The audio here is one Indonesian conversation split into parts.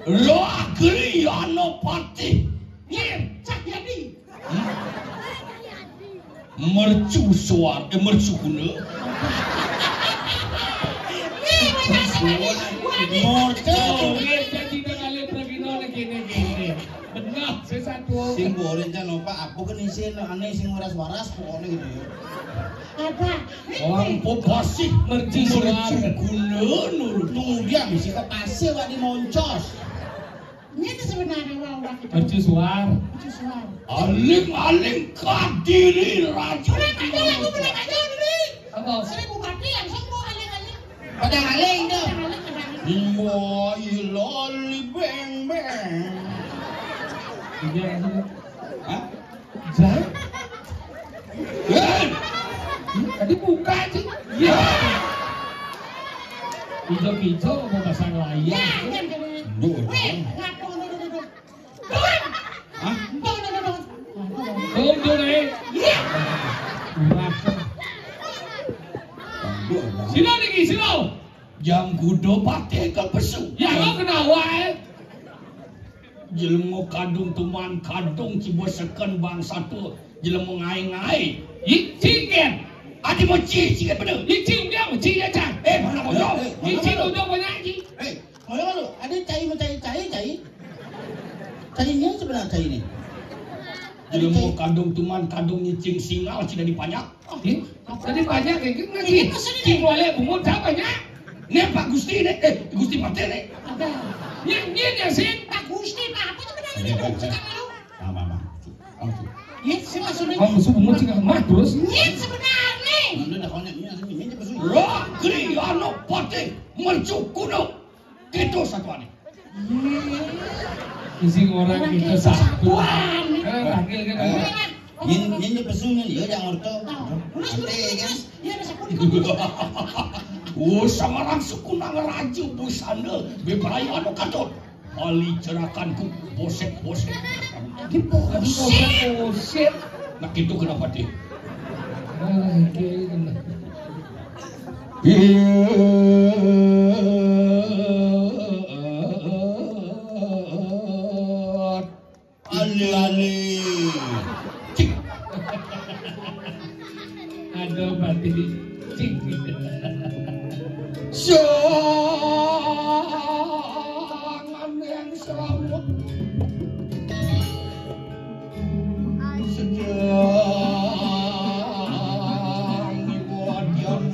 Lo agri ana pati. Yen Cak Yadi. Mercu suar, mercu guna. Motor jadi kali pragino gini. Benar sesatu. Sing borin can Pak, aku kan isin aneh sing waras-waras pokoknya gitu ya. Apa? Orang popasik mercu guna Nunggu dia mesti ke pasir wak di moncos. Ini sebenarnya wawak itu. Mercusuar. Mercusuar. aling-aling kadiri raja. Mereka lagu mereka jadi. Apa? 1000 bati yang semua aling-aling. Padang aling tuh. Moi loli beng beng. Iya. Hah? Jai. Eh, Tadi buka sih. ya. Hijau-hijau mau pasang Ya, layar. kan jadi. Duh, Weh, ngaku dulu. hah? Dong. Tunggu nih. Iya. Sino nih, sino. Jam kudo pate ke pesu. Ya lo kenapa? Jelemu kadung tuman kadung cibosekan bang satu. Jelemu ngai-ngai. Ciken. Adi mau ciken bener. Cing dia mau cing aja. Mana mau jauh? Cing udah banyak sih. Kalau ada cai cai. Cai ini sebenarnya cai ini. Jelemu kadung tuman kadung nyicing singal cina dipanyak. Tadi banyak kayak gitu nggak sih? Cing boleh bumut banyak. Nih Pak Gusti nih, Gusti Pate nih. Ada. Yang sih. Pak Gusti, Pak apa itu benar dong sekarang lu. Mama. Iya, sih maksudnya. Kamu musuh bumut sih nggak terus. Iya sebenarnya. Nanti dah konek ini pesu. Ragri ano pate mercu kuno. Itu satu ane. Isi orang kita satu. Wah, Panggil kan. Ini pesunya dia jangan orto. Nanti kan. Iya ada sepuluh. Oh, samarang sukunang raju busana bebarai anu kadon. Ali cerakanku bosek-bosek. Aduh, boset. Nah itu kenapa deh? Ali. Cik. Ada mati di cing. Jangan yang selamat. Sedang dibuat yang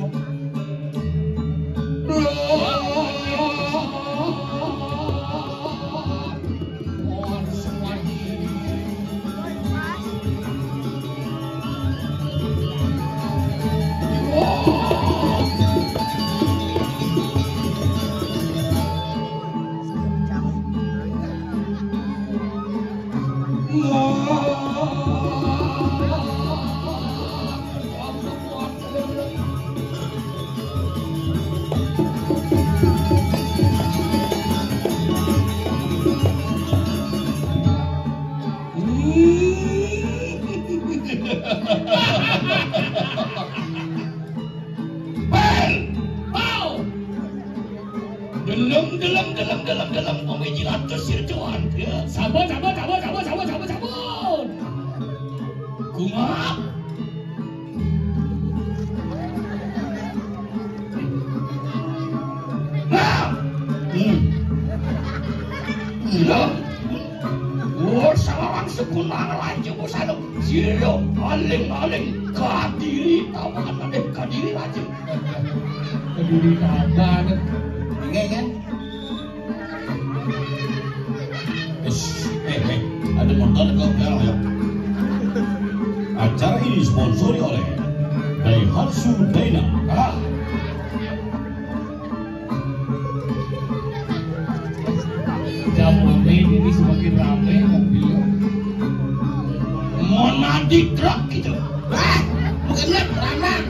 dalam pemikiran kesirtuan ya. Sabun. Kumap. Nah. Oh, salarang sekunang lanjut bosano. Siro aling-aling kadiri tawanan kadiri lanjut. Kediri kabar. Ingat kan? Ada motor ke belakang ya. Acara ini disponsori oleh Daihatsu Dana. Jam ini semakin ramai mobilnya. Monadi truk gitu. Bukan lep, ramah.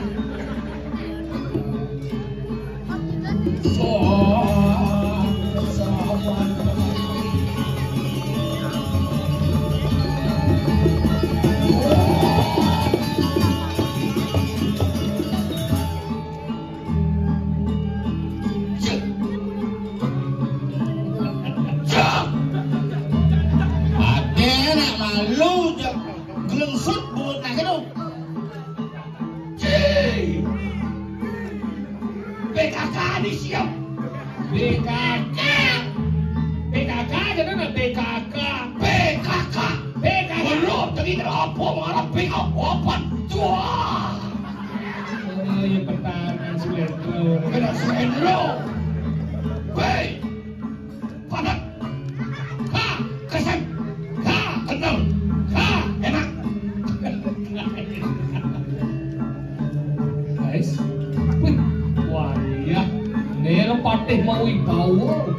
Lalu jam gelengsut buat nak itu. Cih. PKK di siap. BKK. BKK jadi nak BKK. PKK. BKK. Belum tadi apa marah PKK apa? Wah. Oh, yang pertahanan Sulendro. Kena Sulendro. Baik. Padat. Ha, kesan. Ha, kental. Ha, enak. Guys. Wih, wah iya. Ini lo patih mau ibawa.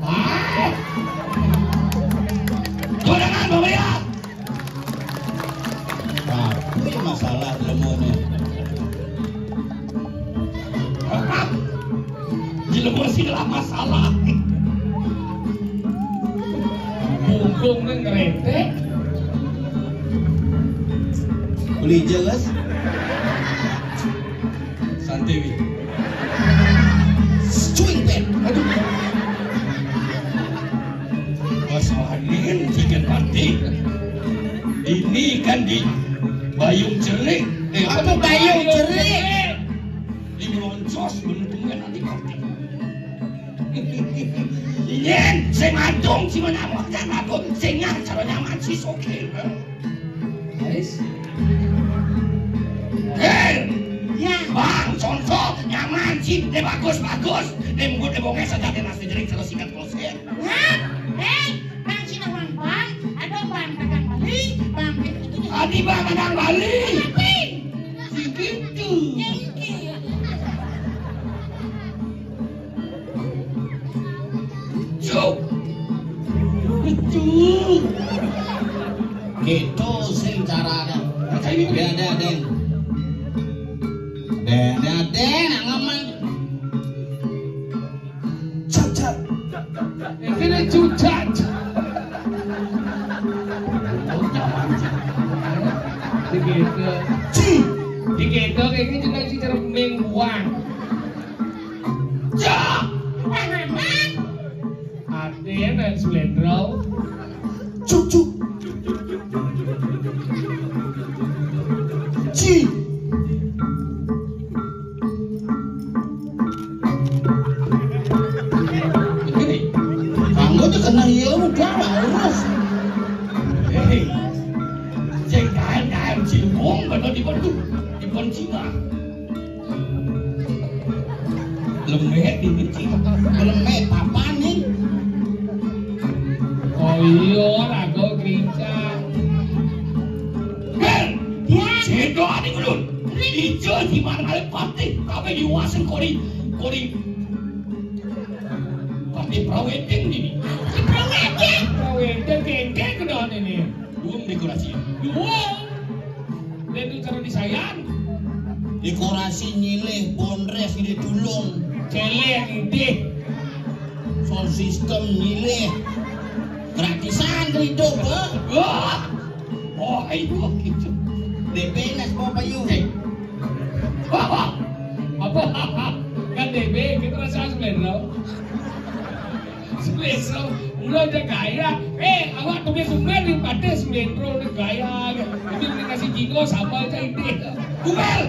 Ah. Jangan Bapak ya. Tapi masalah lemonnya. Jelebur sih adalah masalah. Bungkung nih ngeretek. Beli jelas. Santewi. Cuing pen. Aduh. Masalahnya tiket mati. Ini kan di Bayung Cerik. Apa Bayung Cerik? Di Meloncos bener-bener nanti kopi. Yen, sing adung si menamuk dan adung sing cara nyaman si soke. Guys. Hei, Ya. bang, contoh nyaman sih, dia bagus. Dia mungkin dia bongeng saja dia nasi jerik terus ikat kloset. Hah? Bang Sinawang bang, ada bang Kadang Bali, bang itu. Adi bang Kadang Bali. Tapi, Segitu. Cuk. Cuk. Gitu sing caranya. Den. Ngomong. Cat. Ini cucat. Begitu. Begitu kayak gini juga sih cara mingguan. Cak. Aden dan Sulendro. Cuk. Ci. Kamu tuh kena iya udah urus. Hei. Cek kain Cilebong bener di Cina. Lemet di Cina. Lemet apa nih? Oh iya, rago gereja. Hei. Ya. Cedo adik ulun. Ijo di mana kali pati. Kami diwasan kori. Pati prawedeng ini. Prawedeng kengkeng kedoan ini. Belum dekorasi. Wow. Dan itu cara disayang. Dekorasi nyilih, bonres ini tulung, Celeng ide. sound system nyilih, gratisan hidup, Wah. Oh, itu gitu. DP nas bawa payu. Wah. Apa? Kan DB kita rasa Sulendro. Sulendro, udah ada gaya. Awak tuh biasa di pada Sulendro ada gaya. Itu dikasih jingo sama aja ide. Kumel.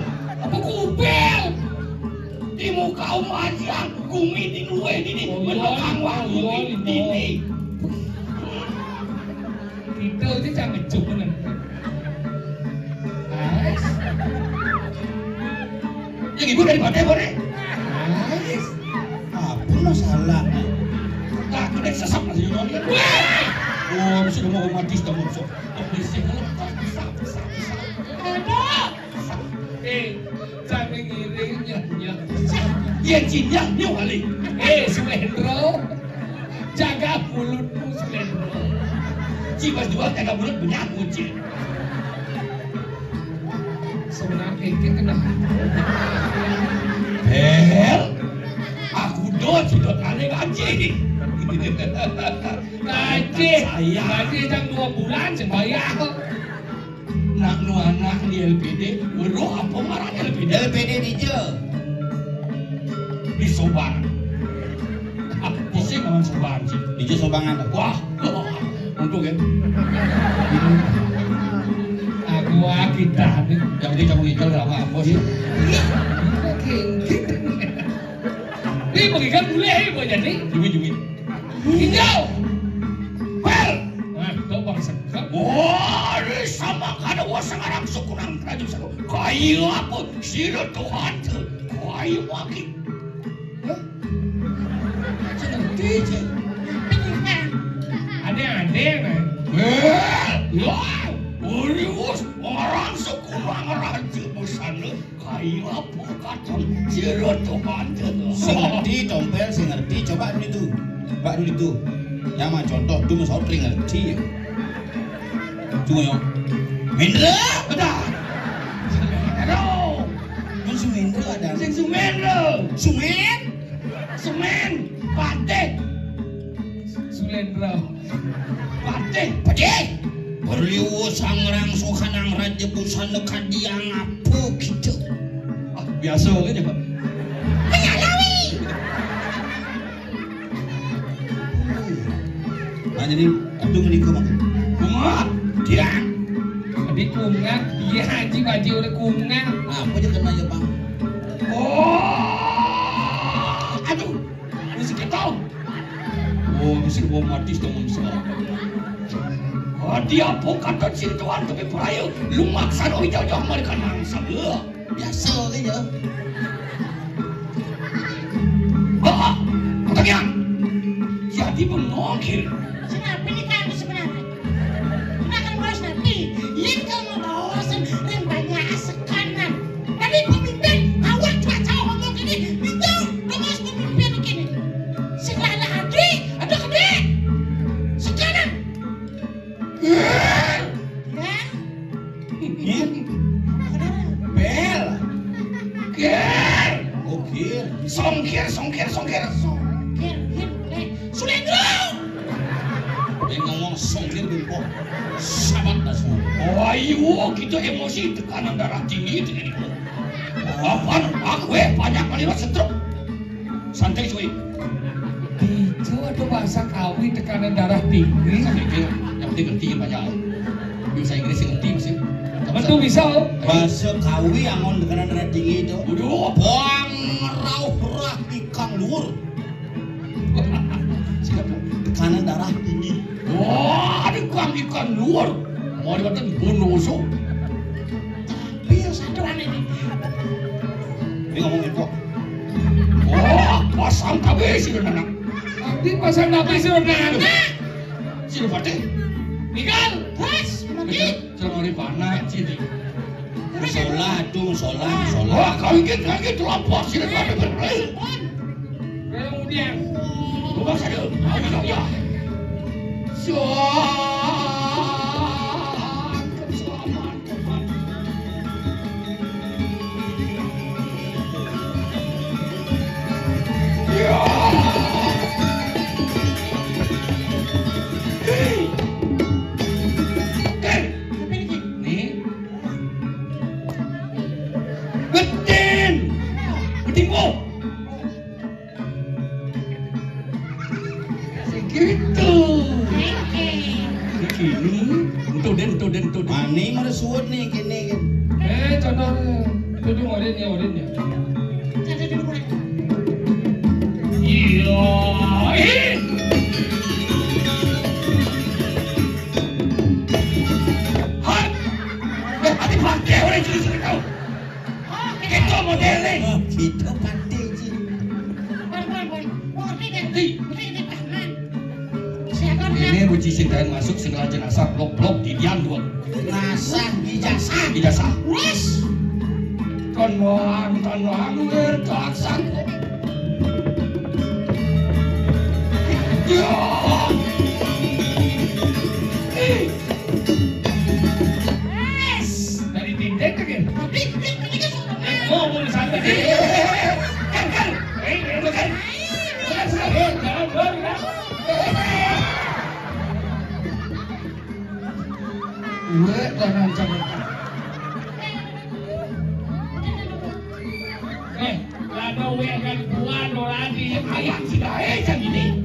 Apa kupel? Di muka umajang, kumi di luwe ini, menokang wangi ini. Kita aja jangan coba nanti. Guys, Yang ibu daripada boleh. guys. Apa masalahnya? Tak kena sesap nasi Yunani. Oh, sudah mau mati sudah muncul. Jangan ngiringnya. Iya cinta dia kali. Sulendro, jaga mulutmu Sulendro. Cibas dua jaga mulut banyak kunci. Sebenarnya kayak kena. Aku dot kali gaji. Gaji jam 2 bulan sembayang. Nak nu anak di LPD, bro apa marahnya LPD DJ. Di Sobang. Di sini memang Sobang sih. DJ Sobangan. Wah, Untuk ya. Aku kita nih. Yang penting kamu ngikel gak apa-apa sih. Ini bagikan boleh mau jadi. Jumi. Hijau. Well. Nah, itu bang sekap. Wah, ini sama kada wah sekarang sukunang kerajaan satu. Kayu apa? Sila Tuhan tu. Kayu wakil. Sengerti je. Ada kan? Wah, Urius orang sukunang raja busana. Kayu apa kata? Sila Tuhan tu. Sengerti tompel, sengerti. Coba dulu itu. Coba dulu itu. Yang mah contoh, tu mesti orang ngerti ya. Tunggu yo. Mendra, Ada. Aduh. kan Sumendra ada. Sing Sumendra. Sumen? Semen. Batik. Sulendra. Batik. Pade. Perlu sangrang sukanang raja busana kadiang apa gitu. Ah, biasa aja Pak. Menyalawi. Nah jadi adung ni kau makan. Bunga. Dia. Adik kungat, dia haji baju oleh kungat. Apa je kena je bang? Oh. Aduh. Mesti kita. Oh, mesti gua mati setengah besar. Oh, dia apa kata ciri Tuhan tapi peraya. Lu maksa no jauh-jauh mereka mangsa dia. Biasa aja. Ah, pertanyaan. Jadi mengokir. Kenapa ini kamu sebenarnya? Kenapa harus nanti? Yang kamu bawasan dan banyak sekanan. Tapi pemimpin awak cuaca ngomong gini, itu kamu pemimpin gini. Segala adik, ada gede. Sekanan. Ya. Ni bel. Ker. Okey. Songkir. Sulendra. Dia ngomong songkir bimpo. Sabat dah semua. Oh, ayo kita emosi tekanan darah tinggi itu jadi. Apaan? Aku banyak kali stroke. Santai cuy. Itu ada bahasa kawi tekanan darah tinggi. Yang penting ngerti banyak. Bahasa Inggris ngerti mesti. Betul bisa. Bahasa kawi angon tekanan darah tinggi itu. Udah. Buang rauh ikan luar. Siapa? Tekanan darah tinggi. Wah, ada ikan luar. Mau dikatakan bonoso. Tapi satu aneh ini. Dia ngomong itu. Wah, pasang tabe sih anak. Nanti pasang nabi sudah. Sini Fatih. Tinggal. Terus, lagi. Jangan di panas sini. Musola tu musola. Wah, kau ingin lagi tu apa sih ada berai. Kemudian. Rumah saya. Ayo ya. Selamat teman. Ya. Hei. Nih. Betin. Betimbo. Segitu. Kini, untuk. Mani mana suut ni kini. Contoh. Itu orangnya. Ada dulu kurang. Iya. Hai. Hati pakai orang jadi kau. Kita modelnya. Kita pandai je. Boy. Oh, ngerti kan? Hei. Ngerti kan? Pahaman. Siapa kan? Ini uji sintahan masuk segala jenazah blok di diam dua. Nasah ijazah. Ijazah. Wes. Tanwaan bertaksan. Ya. Wes. Dari tintek kan? Ini kan sudah. Ngomong santai. Kan. Bukan. Gue jangan coba. Lado we akan buat lagi. Ayam sudah jangan ini.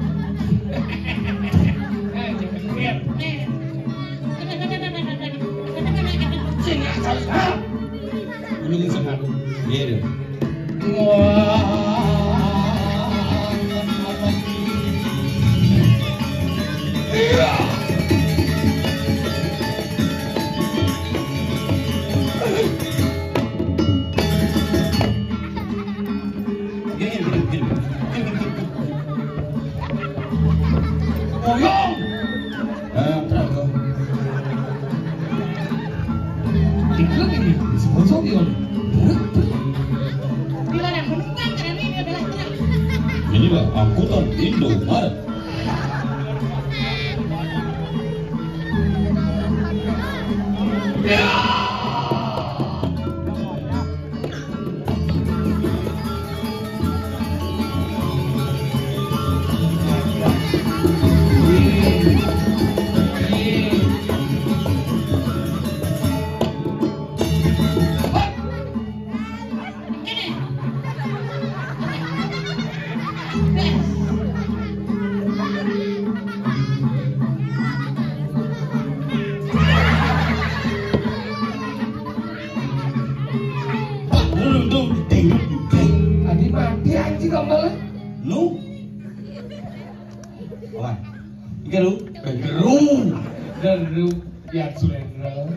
Jangan lihat. Nih, Boyong. Terus. Ikut ini, sponsor dia. Bila ada penumpang karena ini adalah truk. Inilah angkutan Indomaret. Tadi mati anjing kamu. Lu? Wah, ikan lu? Geru yang Sulendra.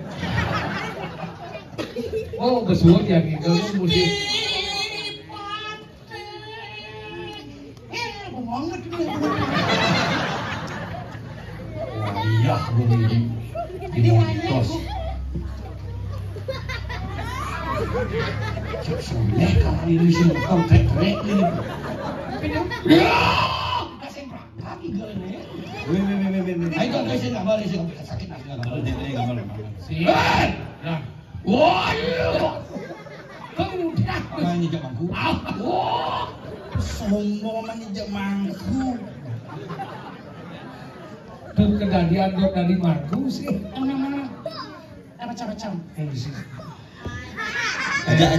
Oh, kesuat yang itu musik. Iya, begini. Ini tos. Sudah kalau ini sih bukan trek-trek ini. Ya, kasih berangkat igalnya. Ayo guys, nggak balik sih, sakit lagi nggak balik. Siap. Nah, Waduh, kamu udah. mana jamanku? Wah, Sombong manja mangku. Tuh kedadian dok dari Marku sih. Mana-mana. Macam-macam. Ajak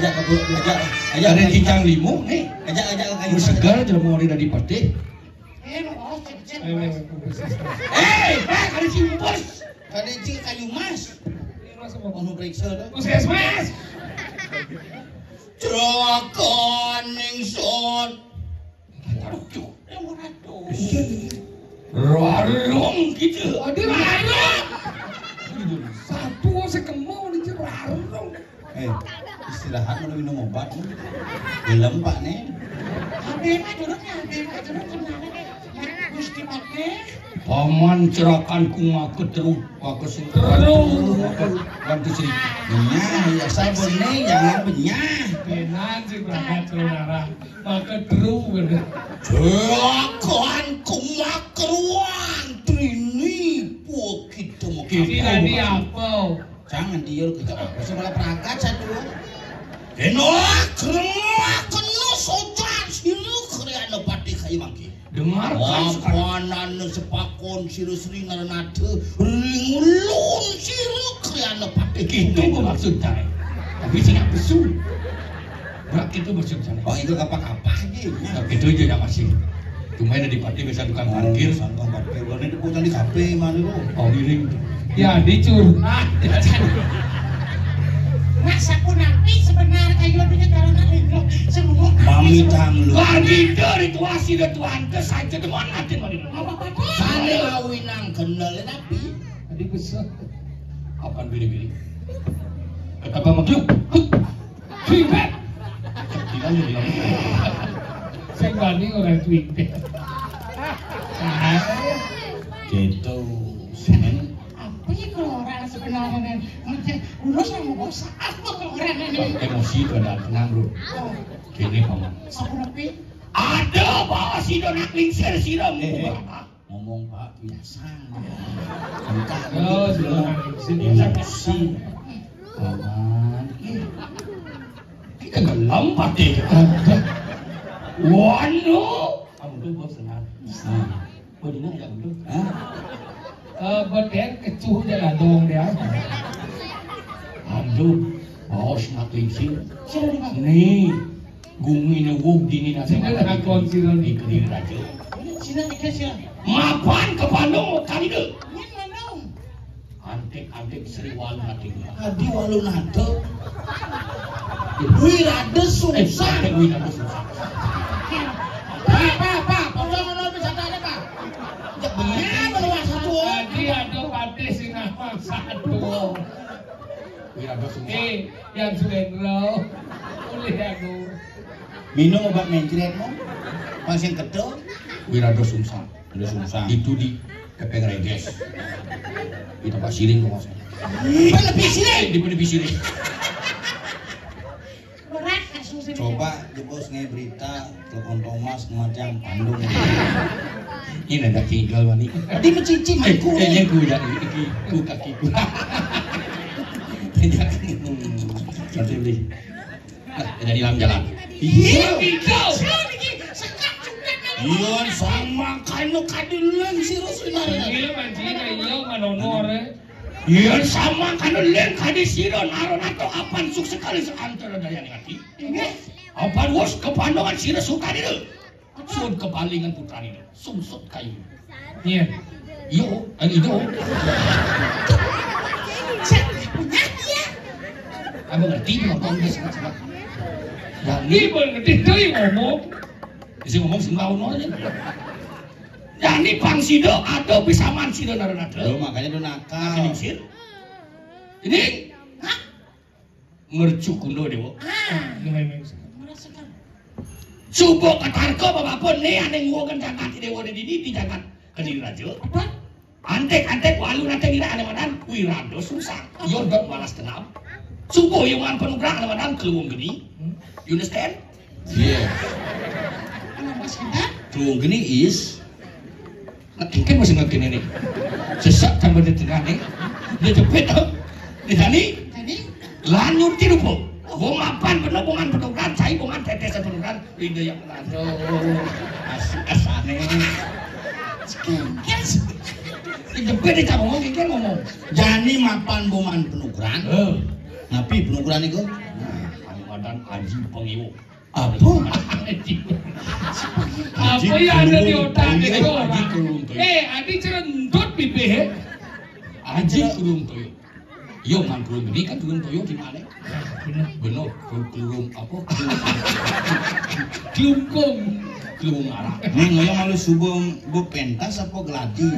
ada cincang limu nih. ajak ke kayu Lu segar aja mau dari pati. Oh, cek-cek. Ada cimpus. Ada cing kayu mas. Mau periksa dah. Puskesmas. Cerokan ningson. Rarung gitu. Aduh, rarung. Satu sekemau di rarung. Istirahat mau minum obat. Gelem pak nih. Harus dipakai. Paman cerakanku ngaku terus aku sing bantu sih. Benyah, ya sabun nih jangan benyah. Benar sih berangkat saudara. Maka terus bener. Cerokan kumakruan trini po kita mau Tidak di apa. Jangan dia lu kita apa sih malah perangkat satu. Kenok kena sojan silu kriana pati kayu mangki. Dengarkan sekarang. Wapanan sepakon siru sering nate ringulun siru kriana pati Itu maksudnya. Tapi sih nggak besul. Berak itu maksudnya. Oh itu apa-apa aja. Itu aja yang masih. Cuma ada di pati bisa tukang parkir. Tukang parkir. Ini diputar di kafe mana lu? Oh iring. Ya dicurhat. Masa pun nabi sebenarnya kayu dunia kalau nanti semua. Mami tanglu. Lagi dari tua si Tuhan ke saja teman nanti mari. Sane awinang kenal tapi. Tadi besar. Apaan bili-bili? Kata maklum. Singkat. Tidak dia. Saya banding orang Twitter. Gitu. Semen. Apa sih kalau orang sebenarnya macam lulus sama bosan apa kalau orang ini? Emosi itu ada tenang bro. Kini paman. Sapu nabi. Ada bawa si donak lingsir siram. Ngomong pak biasa. Oh, sudah Emosi. Paman. Kita gelam pati. Wano. Kamu tuh bos senang. Oh dina ya betul. Beden kecuh jalan dong dia. Aduh, bos nak lingsir. Sudah di mana? Nih, gumi newuk dini nasi Sini nak konsiran di kediri raja. Sini dikasih. Mapan ke Bandung kali deh. Ini mana? Antek-antek Sri Walu hati. Adi walu nate. Wih ada susah. Antek wina tuh susah. Pak, potongan lo bisa tanya pak. Benar meluas satu. Tadi ada pati sinama satu. Wina tuh susah. Yang Sulendra. Boleh aku. Minum obat mencret mo. Pasien kedel. Wina tuh susah. Udah susah. Itu di Kepeng reges. Kita Pak Siring kok. Lebih sini. Di mana Siring? Berat kasus ini. Coba jebos nge berita telepon Thomas macam Bandung. Ini ada tinggal wani. Di mencici maiku. Kayaknya gue dah ku kakiku. Nanti beli. Ada di dalam jalan. Iya. Iya sama kaino kadilen si Rosina. Iya mancina iya manonor. Iya sama kan len kadi siron aron atau apan suk sekali seantara daya ngati. Apan wos kepandongan sira suka dieu. Sun kepalingan putra ini. Sumsut kayu. Iya. Yo, itu. Abang ngerti ngomong geus masalah. Ini mengerti deui ngomong. Bisa ngomong sing laun aja. Yani Bang Sido ada bisa man Sido naronate. Lo makanya lu nakal. Ini sir. Ini mercuk kundo dewo. Subo katarko babapun nih ane nguogan jagat dewo di jagat kediri raja. Antek walu nate ngira ane madan wirado susah. Yordok malas tenam. Subo yang man penugrah ane madan keluung geni. You understand? Iya. Tuh gini is. Mungkin masih ngerti ini. Sesak tambah di tengah nih. Dia cepet di sini. Lanjut tiru po. Wong mapan bener bongan penugaran, saya bongan tetesan penugaran. Lidah yang menado. Asane. Cepet dia ngomong, dia ngomong. Jani mapan bongan penugaran. Napi penugaran itu? Badan Haji Pengiwo. Apa? Apa yang ada di otak itu orang? Haji Kurung Toyo. Adi cerendot bibir. Haji Kurung Toyo. Yo man Kurung ini kan Kurung Toyo di mana? Benar, Kurung apa? Diungkung. Kurung arah. Ini ngoyong malu subung bu pentas apa geladi?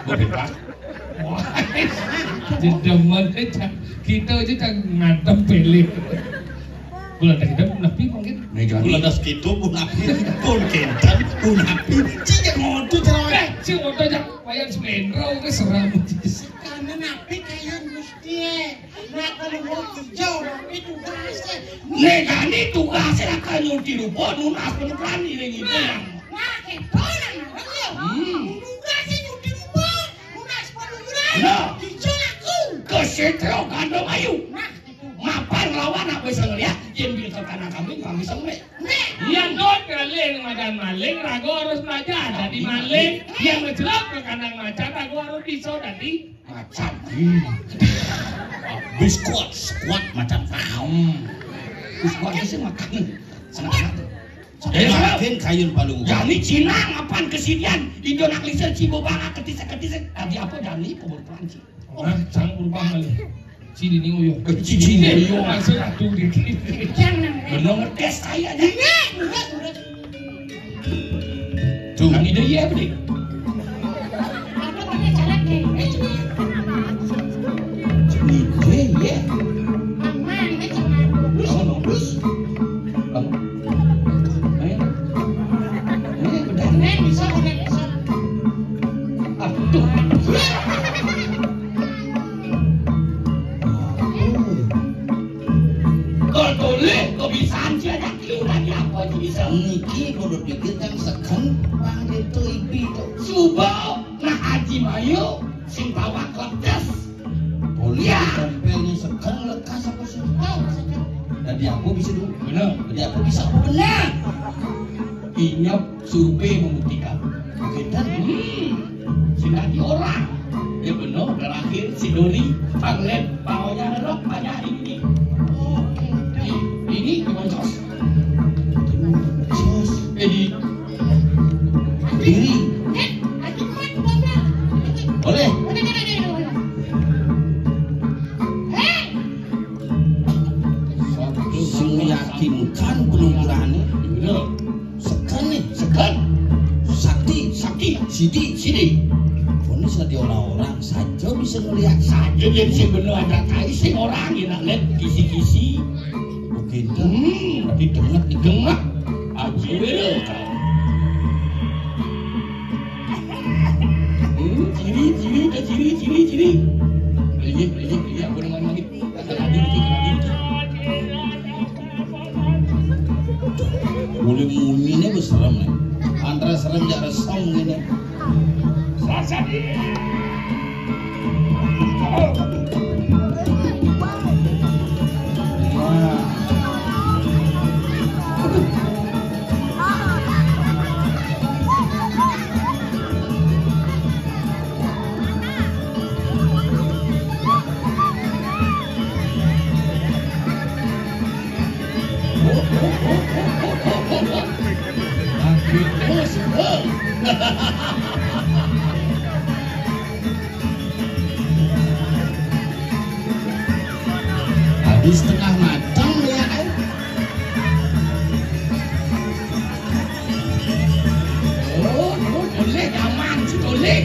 Bebas. Jedeman kita aja tak ngantem pilih. Bulan kita napi mungkin. Bulan das gitu pun napi, pun kentan, pun napi. Cik ngotu cerai. Cik ngotu aja wayang semendro ke seram. Karena napi kayak mesti. Nah kalau mau hijau napi tugasnya. Negani tugasnya akan nyuti rupo nunas penugaran ini gitu. Nah keponan namanya. Tugasnya nyuti rupo nunas penugaran. Nah. Hijau aku. Kesetro kandung ayu. Nah Mapan lawan apa bisa ngeliat? Yang bisa tanah kambing nggak bisa ngeliat. Yang dot maling madan maling rago harus belajar jadi maling. Yang ngejelak ke kandang macan rago harus bisa jadi Macan. Biskuat, squat macam Biskuatnya sih makan. Senang. Makin kayun palung. Jani Cina ngapan kesinian di donak liser Cibobanga ketisek. Tadi apa Jani pemur Perancis. oh campur banget. Sini nih uyo. Sini nih uyo. Masuk atuh dikit. jangan. Bener ngetes kayaknya. Udah. Tuh. Nang ide iya beli. Apa pakai cara kayak Ide iya. aman ini cuma Kamu nongkrus. Kamu. Nen bisa. Aduh. Ketoleh kebiasaan sih ada lagi apa itu bisa. Niki kudu pikir yang seken bang itu ipi itu. Subo nah Haji Mayu sing bawa kleptes. Kuliah tempelnya seken lekas apa sih? Jadi aku bisa dulu. Bener. Jadi aku bisa apa benar? Inyap survei membuktikan. Kita Sinati orang. Ya bener terakhir si Dori panglet bawanya ngerok banyak ini. Ini diboncos. sos Jadi diri. Boleh. Sing meyakinkan penugarannya bener. seken nih. Sekan. Sakti, Sidi. ini sudah orang-orang saja bisa melihat Saja dia sih bener ada kai sing orang yang nak lihat kisi-kisi. begitu. Digengak. Aji bener. ciri. Beli, aku dengan lagi. Lagi. Boleh munyinya berserem nih. Antara serem dan resam ini. Sasa dia. Habis tengah matang ya kan? Oh, dolek aman si dolek.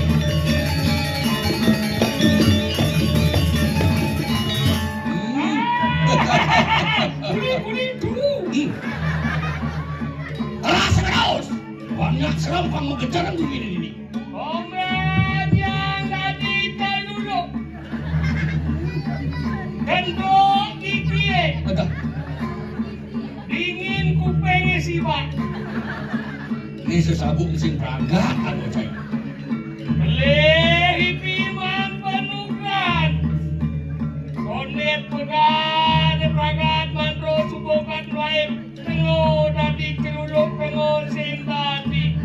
Kuning dulu. Rasa kaos. Banyak serampang mengejar di ini. Omel yang tadi dulu. Tentu dipilih. Dingin kupengnya si Pak. Ini sesabuk mesin perangkat atau cai. Beli hipiman penukan. Konet pegan perangkat mandro subokan lain. Tengok tadi keruluk pengon simpati.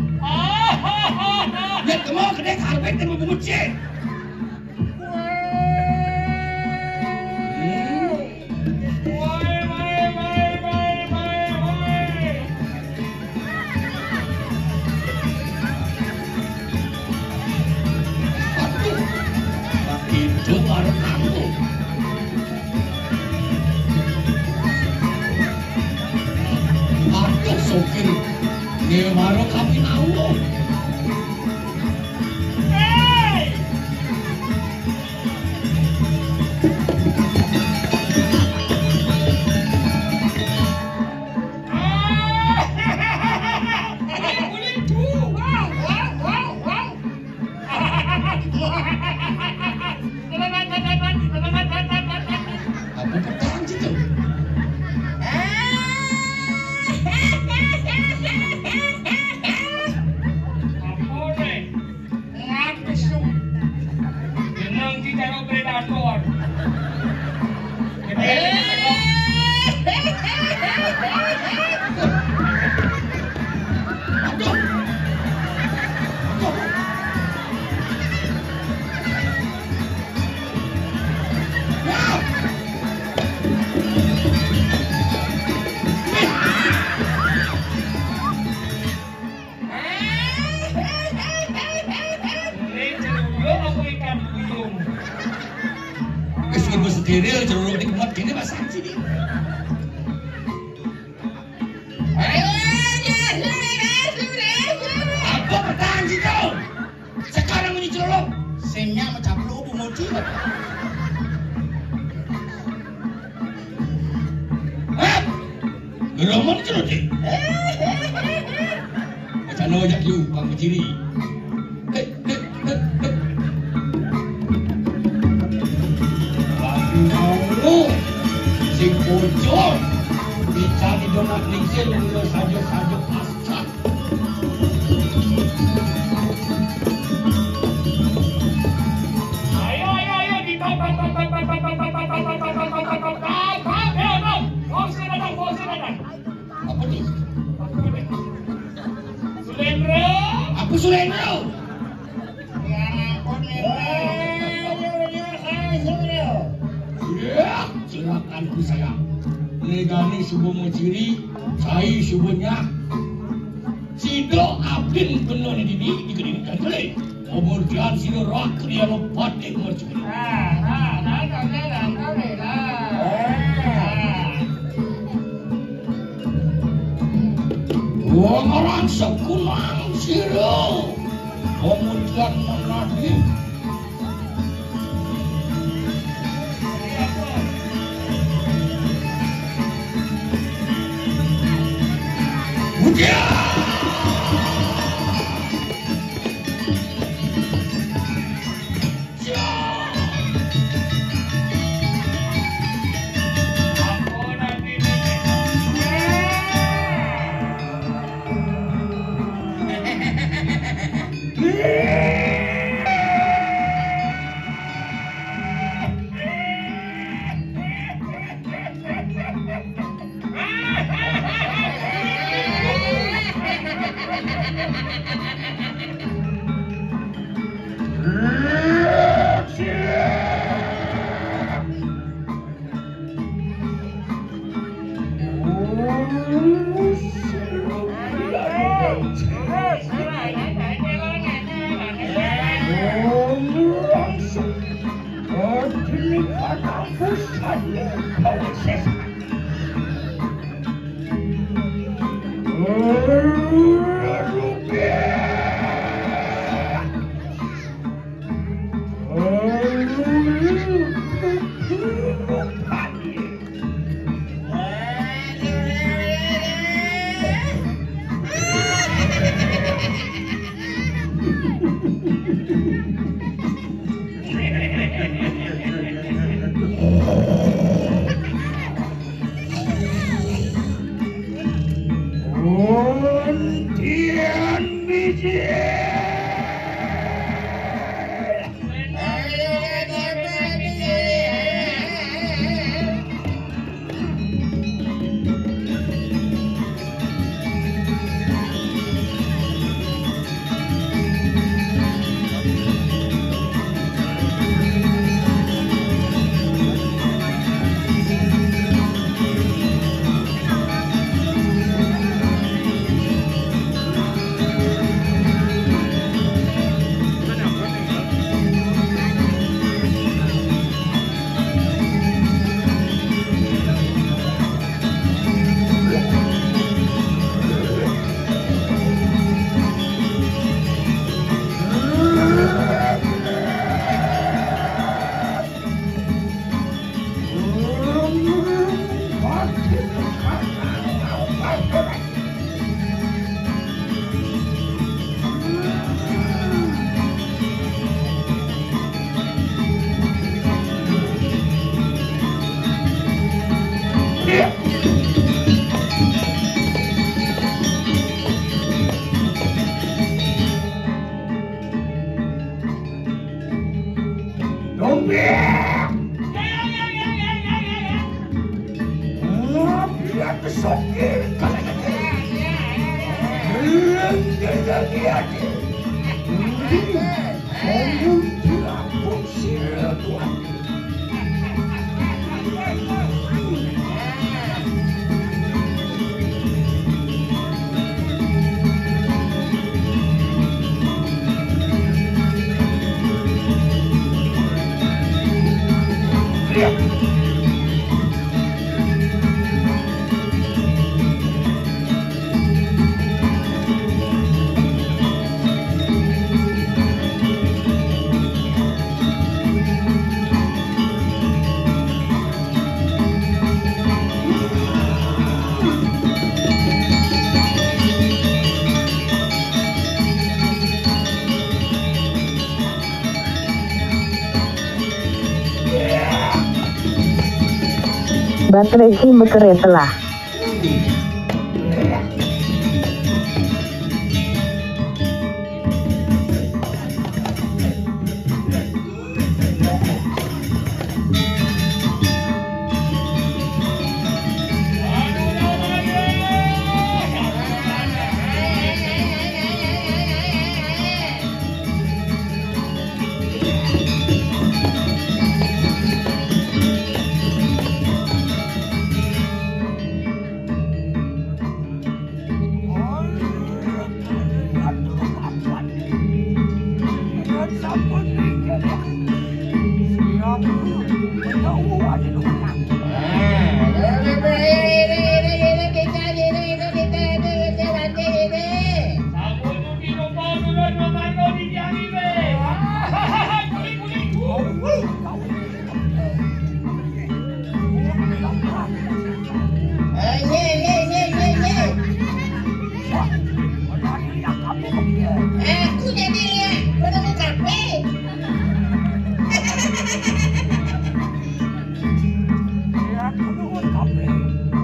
Lihat kamu kedai karpet dan membungkut cek. Itu baru kamu. Aduh sokir, ini baru kami tahu. Ibu sendiri jeruk nikmat gini mas Sanji nih. Apa bertahan situ? Sekarang ini jeruk. Semnya macam lu moji. Gelombang jeruk deh. Macam nojak you bang berdiri. Sing bocor dicari donat ningsil mula saja pasca. Ayo ditopang. Bos datang. Apa nih? Sulendro. Aku Sulendro. Silakan ku saya. Negani subuh ciri, saya subuhnya. Sido abdin penuh ini dikendalikan oleh. Kemudian sido roh kriya lepat mercuri. Orang sekunang sido. Kemudian menadi. Baterai si bekerja telah.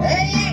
Hey!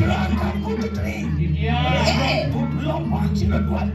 Gerakan Putri. Dia. Lompat sila tuan.